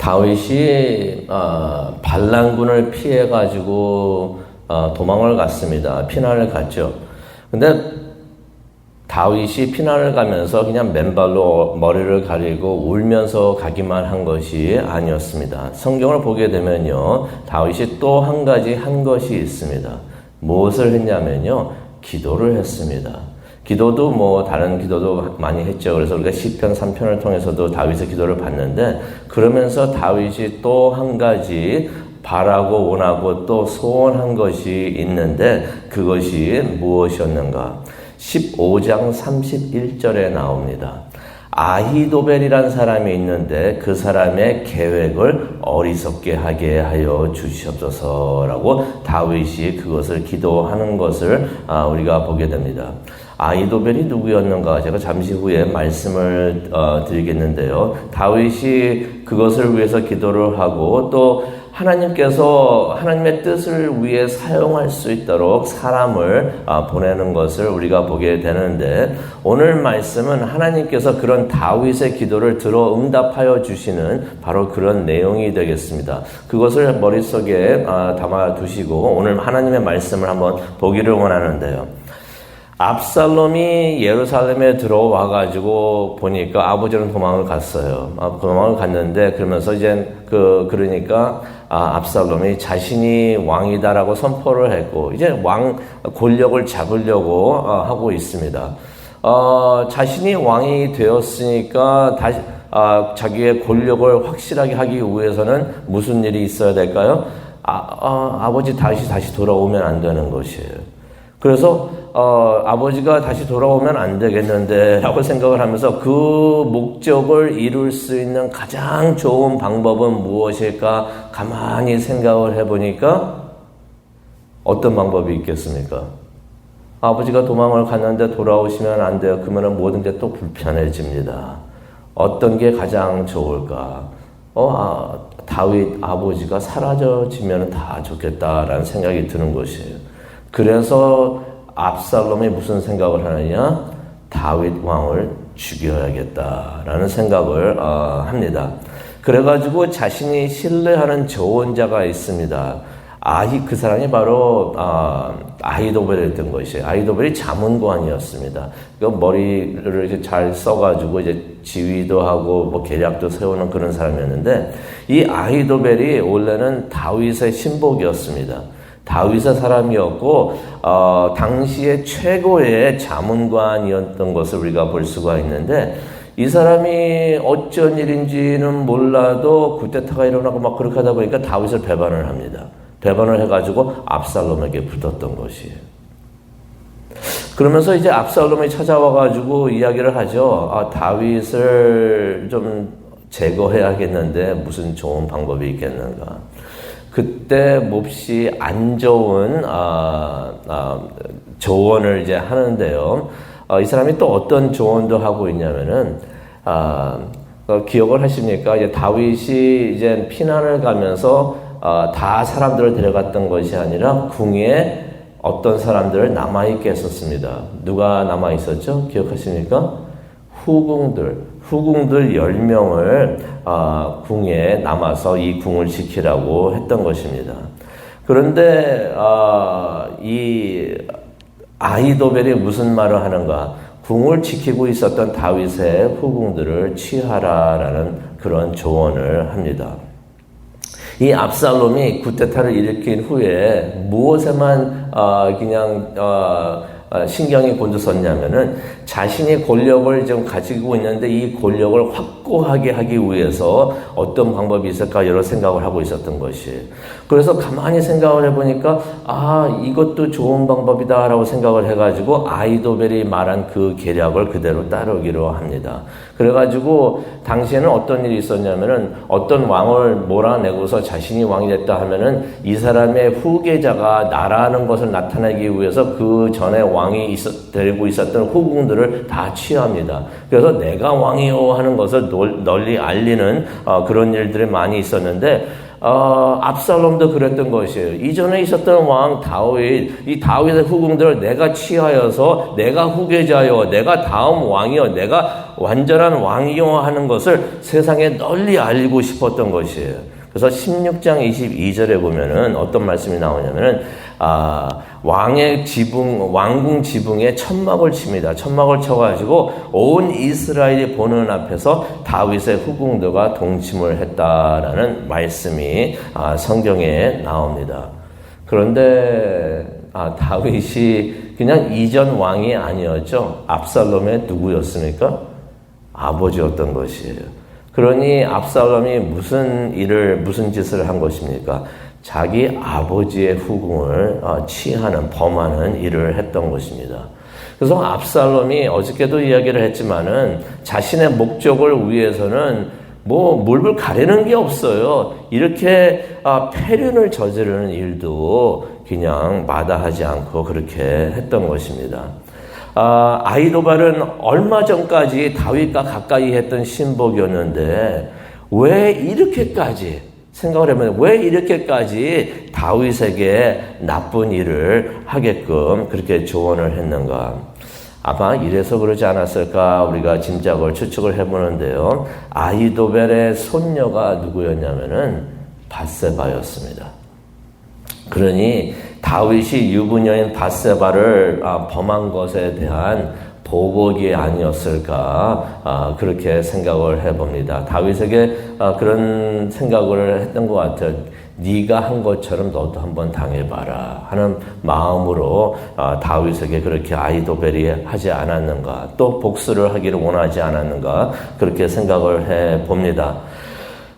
다윗이 반란군을 피해 가지고 도망을 갔습니다. 피난을 갔죠. 근데 다윗이 피난을 가면서 그냥 맨발로 머리를 가리고 울면서 가기만 한 것이 아니었습니다. 성경을 보게 되면요, 다윗이 또 한 가지 한 것이 있습니다. 무엇을 했냐면요, 기도를 했습니다. 기도도 뭐 다른 기도도 많이 했죠. 그래서 우리가 시편 3편을 통해서도 다윗의 기도를 봤는데, 그러면서 다윗이 또 한 가지 바라고 원하고 또 소원한 것이 있는데 그것이 무엇이었는가? 15장 31절에 나옵니다. 아히도벨이라는 사람이 있는데 그 사람의 계획을 어리석게 하게 하여 주시옵소서라고 다윗이 그것을 기도하는 것을 우리가 보게 됩니다. 아히도벨이 누구였는가 제가 잠시 후에 말씀을 드리겠는데요. 다윗이 그것을 위해서 기도를 하고 또 하나님께서 하나님의 뜻을 위해 사용할 수 있도록 사람을 보내는 것을 우리가 보게 되는데, 오늘 말씀은 하나님께서 그런 다윗의 기도를 들어 응답하여 주시는 바로 그런 내용이 되겠습니다. 그것을 머릿속에 담아 두시고 오늘 하나님의 말씀을 한번 보기를 원하는데요. 압살롬이 예루살렘에 들어와 가지고 보니까 아버지는 도망을 갔어요. 도망을 갔는데 그러면서 이제 그러니까 압살롬이 자신이 왕이다라고 선포를 했고 이제 왕 권력을 잡으려고 하고 있습니다. 자신이 왕이 되었으니까 다시 자기의 권력을 확실하게 하기 위해서는 무슨 일이 있어야 될까요? 아버지 다시 돌아오면 안 되는 것이에요. 그래서 아버지가 다시 돌아오면 안 되겠는데 라고 생각을 하면서 그 목적을 이룰 수 있는 가장 좋은 방법은 무엇일까 가만히 생각을 해보니까 어떤 방법이 있겠습니까? 아버지가 도망을 갔는데 돌아오시면 안 돼요. 그러면 모든 게 또 불편해집니다. 어떤 게 가장 좋을까? 다윗 아버지가 사라져지면 다 좋겠다라는 생각이 드는 것이에요. 그래서 압살롬이 무슨 생각을 하느냐? 다윗 왕을 죽여야겠다라는 생각을 합니다. 그래가지고 자신이 신뢰하는 조언자가 있습니다. 그 사람이 바로 아히도벨이었던 것이에요. 아히도벨이 자문관이었습니다. 그 머리를 이렇게 잘 써가지고 이제 지휘도 하고 뭐 계략도 세우는 그런 사람이었는데, 이 아히도벨이 원래는 다윗의 신복이었습니다. 다윗의 사람이었고 당시에 최고의 자문관이었던 것을 우리가 볼 수가 있는데, 이 사람이 어쩐 일인지는 몰라도 쿠데타가 일어나고 막 그렇게 하다 보니까 다윗을 배반을 합니다. 배반을 해가지고 압살롬에게 붙었던 것이에요. 그러면서 이제 압살롬이 찾아와가지고 이야기를 하죠. 다윗을 좀 제거해야겠는데 무슨 좋은 방법이 있겠는가. 그때 몹시 안 좋은 조언을 이제 하는데요. 이 사람이 또 어떤 조언도 하고 있냐면은 기억을 하십니까? 이제 다윗이 이제 피난을 가면서 다 사람들을 데려갔던 것이 아니라 궁에 어떤 사람들을 남아있게 했었습니다. 누가 남아있었죠? 기억하십니까? 후궁들 10명을 궁에 남아서 이 궁을 지키라고 했던 것입니다. 그런데 이 아히도벨이 무슨 말을 하는가? 궁을 지키고 있었던 다윗의 후궁들을 취하라라는 그런 조언을 합니다. 이 압살롬이 쿠데타를 일으킨 후에 무엇에만 그냥 신경이 곤두섰냐면은 자신이 권력을 좀 가지고 있는데 이 권력을 확고하게 하기 위해서 어떤 방법이 있을까 여러 생각을 하고 있었던 것이에요. 그래서 가만히 생각을 해보니까 이것도 좋은 방법이다라고 생각을 해가지고 아히도벨이 말한 그 계략을 그대로 따르기로 합니다. 그래가지고 당시에는 어떤 일이 있었냐면은 어떤 왕을 몰아내고서 자신이 왕이 됐다 하면은 이 사람의 후계자가 나라는 것을 나타내기 위해서 그 전에 왕이 데리고 있었던 후궁들을 다 취합니다. 그래서 내가 왕이요 하는 것을 널리 알리는 그런 일들이 많이 있었는데, 압살롬도 그랬던 것이에요. 이전에 있었던 왕 다윗, 이 다윗의 후궁들을 내가 취하여서 내가 후계자요, 내가 다음 왕이요, 내가 완전한 왕이요 하는 것을 세상에 널리 알리고 싶었던 것이에요. 그래서 16장 22절에 보면은 어떤 말씀이 나오냐면은, 왕의 지붕, 왕궁 지붕에 천막을 칩니다. 천막을 쳐가지고 온 이스라엘이 보는 앞에서 다윗의 후궁들과 동침을 했다라는 말씀이 성경에 나옵니다. 그런데 다윗이 그냥 이전 왕이 아니었죠. 압살롬의 누구였습니까? 아버지였던 것이에요. 그러니 압살롬이 무슨 짓을 한 것입니까? 자기 아버지의 후궁을 취하는, 범하는 일을 했던 것입니다. 그래서 압살롬이 어저께도 이야기를 했지만은 자신의 목적을 위해서는 물불 가리는 게 없어요. 이렇게 폐륜을 저지르는 일도 그냥 마다하지 않고 그렇게 했던 것입니다. 아히도발은 얼마 전까지 다윗과 가까이 했던 신복이었는데 왜 이렇게까지 생각을 해보면 왜 이렇게까지 다윗에게 나쁜 일을 하게끔 그렇게 조언을 했는가? 아마 이래서 그러지 않았을까 우리가 짐작을 추측을 해보는데요. 아히도벨의 손녀가 누구였냐면은 밧세바였습니다. 그러니 다윗이 유부녀인 밧세바를 범한 것에 대한 보복이 아니었을까 그렇게 생각을 해봅니다. 다윗에게 그런 생각을 했던 것 같아요. 네가 한 것처럼 너도 한번 당해봐라 하는 마음으로 다윗에게 그렇게 아히도벨이 하지 않았는가, 또 복수를 하기를 원하지 않았는가 그렇게 생각을 해봅니다.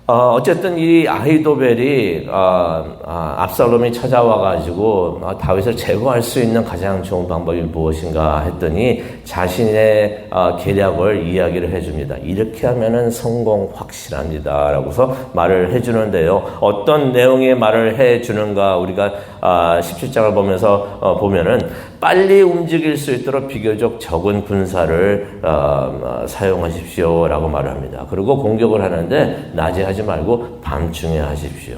어쨌든 이 아히도벨이 압살롬이 찾아와가지고 다윗을 제거할 수 있는 가장 좋은 방법이 무엇인가 했더니 자신의 계략을 이야기를 해줍니다. 이렇게 하면은 성공 확실합니다 라고서 말을 해주는데요. 어떤 내용의 말을 해주는가 우리가 17장을 보면서 보면은 빨리 움직일 수 있도록 비교적 적은 군사를 사용하십시오 라고 말을 합니다. 그리고 공격을 하는데 낮에 하지 말고 밤중에 하십시오.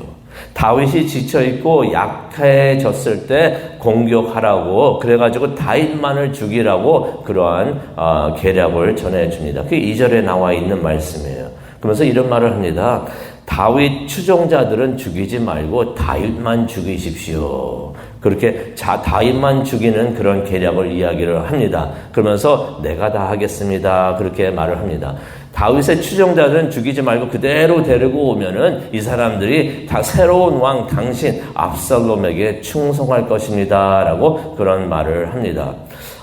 다윗이 지쳐있고 약해졌을 때 공격하라고 그래가지고 다윗만을 죽이라고 그러한 계략을 전해줍니다. 그게 2절에 나와 있는 말씀이에요. 그러면서 이런 말을 합니다. 다윗 추종자들은 죽이지 말고 다윗만 죽이십시오. 그렇게 다윗만 죽이는 그런 계략을 이야기를 합니다. 그러면서 내가 다 하겠습니다. 그렇게 말을 합니다. 다윗의 추종자들은 죽이지 말고 그대로 데리고 오면은 이 사람들이 다 새로운 왕 당신 압살롬에게 충성할 것입니다. 라고 그런 말을 합니다.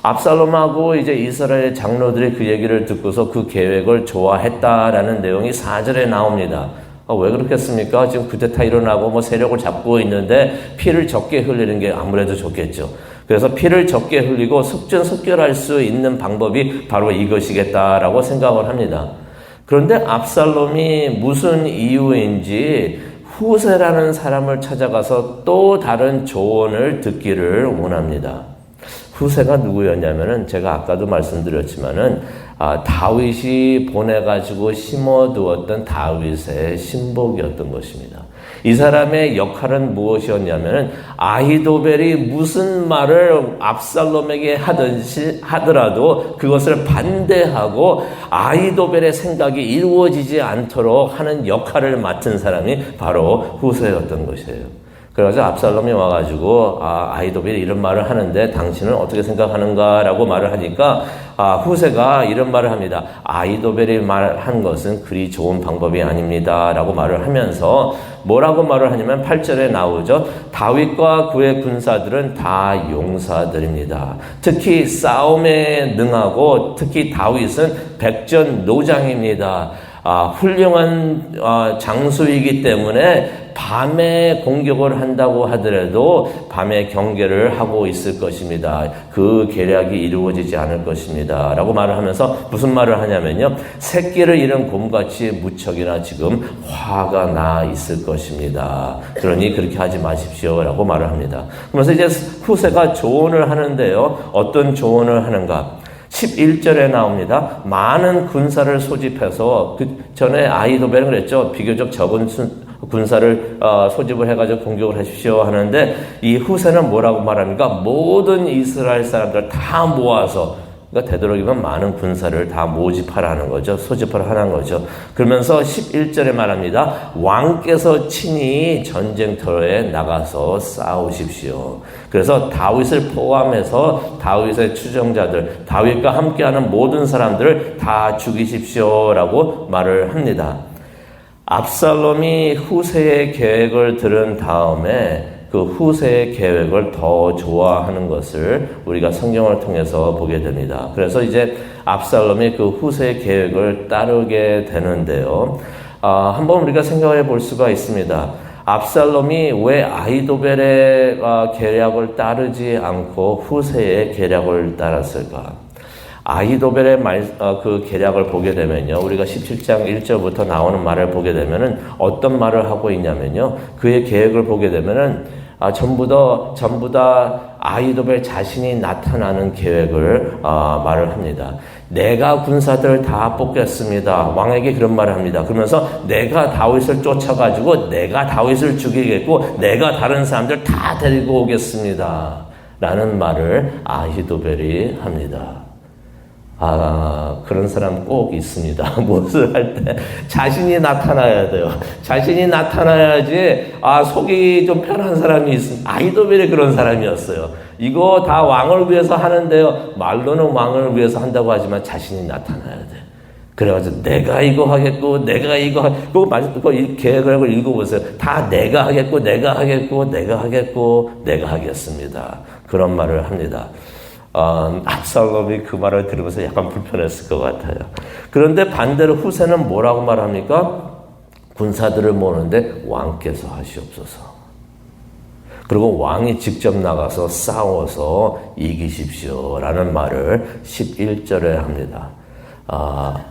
압살롬하고 이제 이스라엘 장로들이 그 얘기를 듣고서 그 계획을 좋아했다라는 내용이 4절에 나옵니다. 왜 그렇겠습니까? 지금 쿠데타 일어나고 세력을 잡고 있는데 피를 적게 흘리는 게 아무래도 좋겠죠. 그래서 피를 적게 흘리고 속전속결할 수 있는 방법이 바로 이것이겠다라고 생각을 합니다. 그런데 압살롬이 무슨 이유인지 후세라는 사람을 찾아가서 또 다른 조언을 듣기를 원합니다. 후세가 누구였냐면은 제가 아까도 말씀드렸지만은 다윗이 보내가지고 심어두었던 다윗의 신복이었던 것입니다. 이 사람의 역할은 무엇이었냐면은 아히도벨이 무슨 말을 압살롬에게 하더라도 그것을 반대하고 아히도벨의 생각이 이루어지지 않도록 하는 역할을 맡은 사람이 바로 후세였던 것이에요. 그래서 압살롬이 와가지고 아히도벨이 이런 말을 하는데 당신은 어떻게 생각하는가라고 말을 하니까 후세가 이런 말을 합니다. 아히도벨이 말한 것은 그리 좋은 방법이 아닙니다 라고 말을 하면서 뭐라고 말을 하냐면 8절에 나오죠. 다윗과 그의 군사들은 다 용사들입니다. 특히 싸움에 능하고 특히 다윗은 백전노장입니다. 훌륭한 장수이기 때문에 밤에 공격을 한다고 하더라도 밤에 경계를 하고 있을 것입니다. 그 계략이 이루어지지 않을 것입니다. 라고 말을 하면서 무슨 말을 하냐면요. 새끼를 잃은 곰같이 무척이나 지금 화가 나 있을 것입니다. 그러니 그렇게 하지 마십시오. 라고 말을 합니다. 그러면서 이제 후세가 조언을 하는데요. 어떤 조언을 하는가? 11절에 나옵니다. 많은 군사를 소집해서 그 전에 아히도벨은 그랬죠. 비교적 적은 군사를 소집을 해가지고 공격을 하십시오 하는데 이 후세는 뭐라고 말합니까? 모든 이스라엘 사람들 다 모아서 그러니까 되도록이면 많은 군사를 다 모집하라는 거죠. 소집을 하라는 거죠. 그러면서 11절에 말합니다. 왕께서 친히 전쟁터에 나가서 싸우십시오. 그래서 다윗을 포함해서 다윗의 추종자들, 다윗과 함께하는 모든 사람들을 다 죽이십시오라고 말을 합니다. 압살롬이 후세의 계획을 들은 다음에 그 후세의 계획을 더 좋아하는 것을 우리가 성경을 통해서 보게 됩니다. 그래서 이제 압살롬이 그 후세의 계획을 따르게 되는데요. 한번 우리가 생각해 볼 수가 있습니다. 압살롬이 왜 아히도벨의 계략을 따르지 않고 후세의 계략을 따랐을까? 아히도벨의 그 계략을 보게 되면요. 우리가 17장 1절부터 나오는 말을 보게 되면은 어떤 말을 하고 있냐면요. 그의 계획을 보게 되면은 전부 다 아히도벨 자신이 나타나는 계획을 말을 합니다. 내가 군사들 다 뽑겠습니다. 왕에게 그런 말을 합니다. 그러면서 내가 다윗을 쫓아가지고 내가 다윗을 죽이겠고 내가 다른 사람들 다 데리고 오겠습니다. 라는 말을 아히도벨이 합니다. 그런 사람 꼭 있습니다. 무엇을 할 때 자신이 나타나야 돼요. 자신이 나타나야지 속이 좀 편한 사람이 있습니다. 아히도벨이 그런 사람이었어요. 이거 다 왕을 위해서 하는데요. 말로는 왕을 위해서 한다고 하지만 자신이 나타나야 돼. 그래가지고 내가 이거 하겠고 내가 이거 하겠고 이 계획을 읽어보세요. 다 내가 하겠고 내가 하겠고 내가 하겠고 내가 하겠습니다. 그런 말을 합니다. 압살롬이 그 말을 들으면서 약간 불편했을 것 같아요. 그런데 반대로 후세는 뭐라고 말합니까? 군사들을 모으는데 왕께서 하시옵소서. 그리고 왕이 직접 나가서 싸워서 이기십시오 라는 말을 11절에 합니다.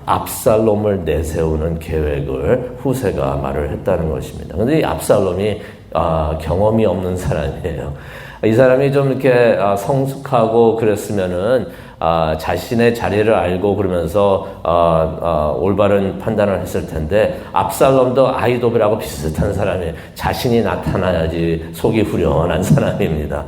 압살롬을 내세우는 계획을 후세가 말을 했다는 것입니다. 그런데 이 압살롬이 경험이 없는 사람이에요. 이 사람이 좀 이렇게 성숙하고 그랬으면은 자신의 자리를 알고 그러면서 올바른 판단을 했을 텐데 압살롬도 아히도벨하고 비슷한 사람이에요. 자신이 나타나야지 속이 후련한 사람입니다.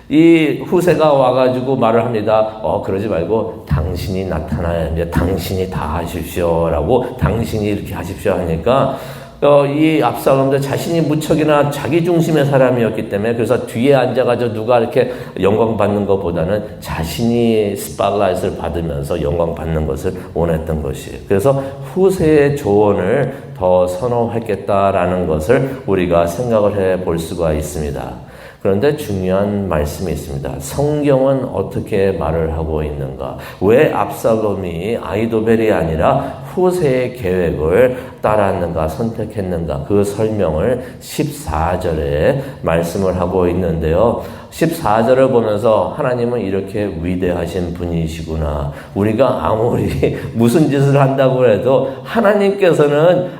이 후세가 와가지고 말을 합니다. 그러지 말고 당신이 나타나야 합니다. 당신이 다 하십시오라고 당신이 이렇게 하십시오 하니까 이 압살롬도 자신이 무척이나 자기 중심의 사람이었기 때문에 그래서 뒤에 앉아가지고 누가 이렇게 영광 받는 것보다는 자신이 스팟라이트를 받으면서 영광 받는 것을 원했던 것이에요. 그래서 후세의 조언을 더 선호했겠다라는 것을 우리가 생각을 해 볼 수가 있습니다. 그런데 중요한 말씀이 있습니다. 성경은 어떻게 말을 하고 있는가? 왜 압살롬이 아히도벨이 아니라 후세의 계획을 따랐는가, 선택했는가? 그 설명을 14절에 말씀을 하고 있는데요. 14절을 보면서 하나님은 이렇게 위대하신 분이시구나. 우리가 아무리 무슨 짓을 한다고 해도 하나님께서는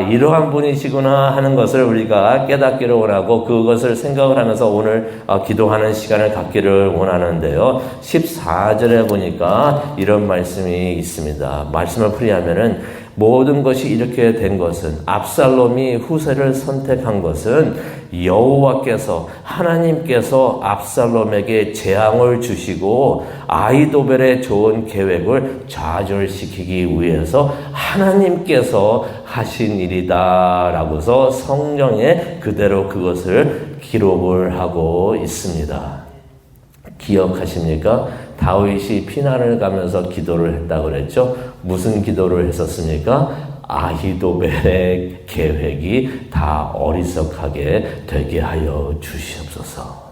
이러한 분이시구나 하는 것을 우리가 깨닫기를 원하고 그것을 생각을 하면서 오늘 기도하는 시간을 갖기를 원하는데요. 14절에 보니까 이런 말씀이 있습니다. 말씀을 풀이하면은 모든 것이 이렇게 된 것은 압살롬이 후세를 선택한 것은 여호와께서 하나님께서 압살롬에게 재앙을 주시고 아히도벨의 좋은 계획을 좌절시키기 위해서 하나님께서 하신 일이다라고서 성경에 그대로 그것을 기록을 하고 있습니다. 기억하십니까? 다윗이 피난을 가면서 기도를 했다고 그랬죠? 무슨 기도를 했었습니까? 아히도벨의 계획이 다 어리석하게 되게 하여 주시옵소서.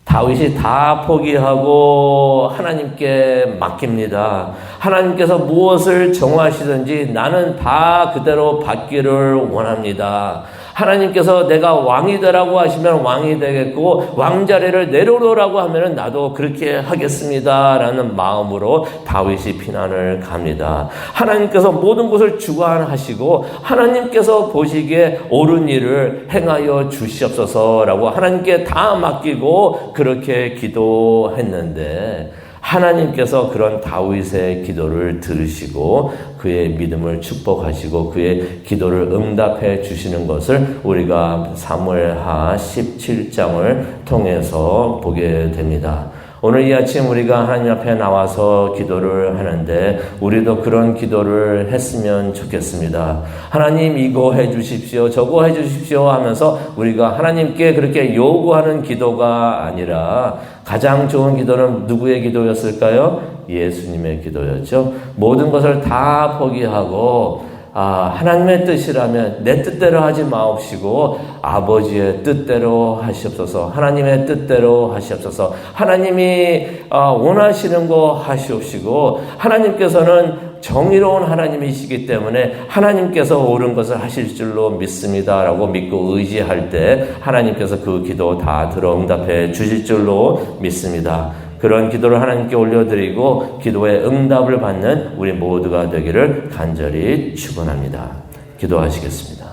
다윗이 다 포기하고 하나님께 맡깁니다. 하나님께서 무엇을 정하시든지 나는 다 그대로 받기를 원합니다. 하나님께서 내가 왕이 되라고 하시면 왕이 되겠고 왕자리를 내려놓으라고 하면 나도 그렇게 하겠습니다 라는 마음으로 다윗이 피난을 갑니다. 하나님께서 모든 것을 주관하시고 하나님께서 보시기에 옳은 일을 행하여 주시옵소서라고 하나님께 다 맡기고 그렇게 기도했는데 하나님께서 그런 다윗의 기도를 들으시고 그의 믿음을 축복하시고 그의 기도를 응답해 주시는 것을 우리가 사무엘하 17장을 통해서 보게 됩니다. 오늘 이 아침 우리가 하나님 앞에 나와서 기도를 하는데 우리도 그런 기도를 했으면 좋겠습니다. 하나님 이거 해 주십시오, 저거 해 주십시오 하면서 우리가 하나님께 그렇게 요구하는 기도가 아니라 가장 좋은 기도는 누구의 기도였을까요? 예수님의 기도였죠. 모든 것을 다 포기하고 하나님의 뜻이라면 내 뜻대로 하지 마옵시고 아버지의 뜻대로 하시옵소서. 하나님의 뜻대로 하시옵소서. 하나님이 원하시는 거 하시옵시고 하나님께서는 정의로운 하나님이시기 때문에 하나님께서 옳은 것을 하실 줄로 믿습니다라고 믿고 의지할 때 하나님께서 그 기도 다 들어 응답해 주실 줄로 믿습니다. 그런 기도를 하나님께 올려드리고 기도의 응답을 받는 우리 모두가 되기를 간절히 축원합니다. 기도하시겠습니다.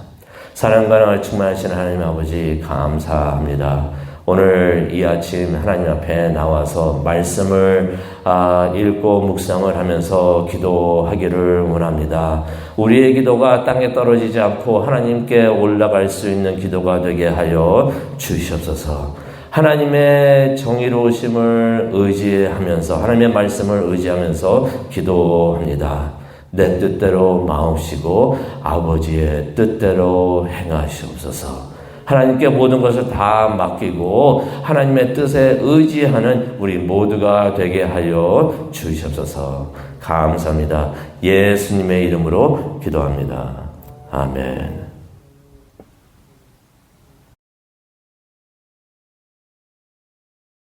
사랑과 능을 충만하신 하나님 아버지 감사합니다. 오늘 이 아침 하나님 앞에 나와서 말씀을 읽고 묵상을 하면서 기도하기를 원합니다. 우리의 기도가 땅에 떨어지지 않고 하나님께 올라갈 수 있는 기도가 되게 하여 주시옵소서. 하나님의 정의로우심을 의지하면서 하나님의 말씀을 의지하면서 기도합니다. 내 뜻대로 마옵시고 아버지의 뜻대로 행하시옵소서. 하나님께 모든 것을 다 맡기고 하나님의 뜻에 의지하는 우리 모두가 되게 하여 주시옵소서. 감사합니다. 예수님의 이름으로 기도합니다. 아멘.